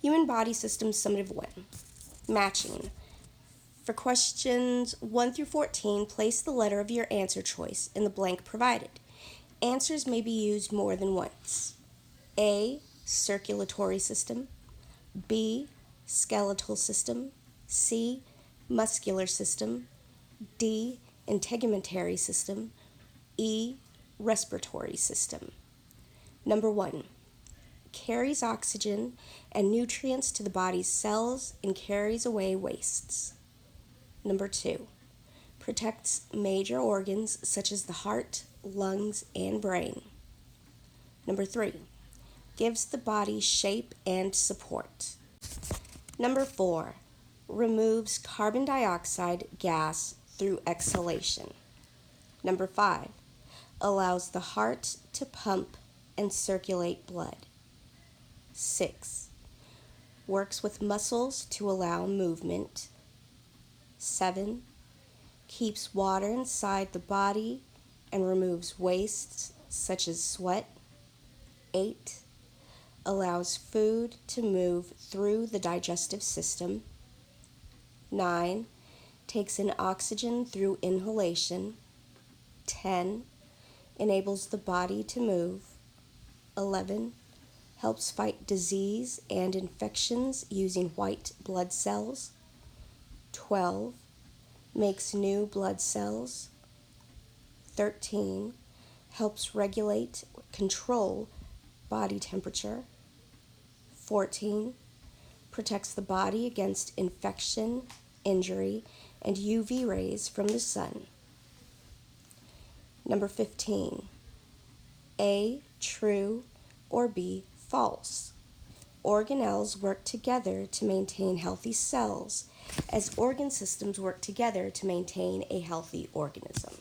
Human body systems summative 1. Matching. For questions 1 through 14, place the letter of your answer choice in the blank provided. Answers may be used more than once. A. Circulatory system. B. Skeletal system. C. Muscular system. D. Integumentary system. E. Respiratory system. Number 1. Carries oxygen and nutrients to the body's cells and carries away wastes. Number 2. Protects major organs such as the heart, lungs, and brain. Number 3. Gives the body shape and support. Number 4. Removes carbon dioxide gas through exhalation. Number 5. Allows the heart to pump and circulate blood. 6. Works with muscles to allow movement. 7. Keeps water inside the body and removes wastes such as sweat. 8. Allows food to move through the digestive system. 9. Takes in oxygen through inhalation. 10. Enables the body to move. 11. Helps fight disease and infections using white blood cells. 12. Makes new blood cells. 13. Helps regulate, control body temperature. 14. Protects the body against infection, injury, and UV rays from the sun. Number 15. A. True, or B. False. Organelles work together to maintain healthy cells, as organ systems work together to maintain a healthy organism.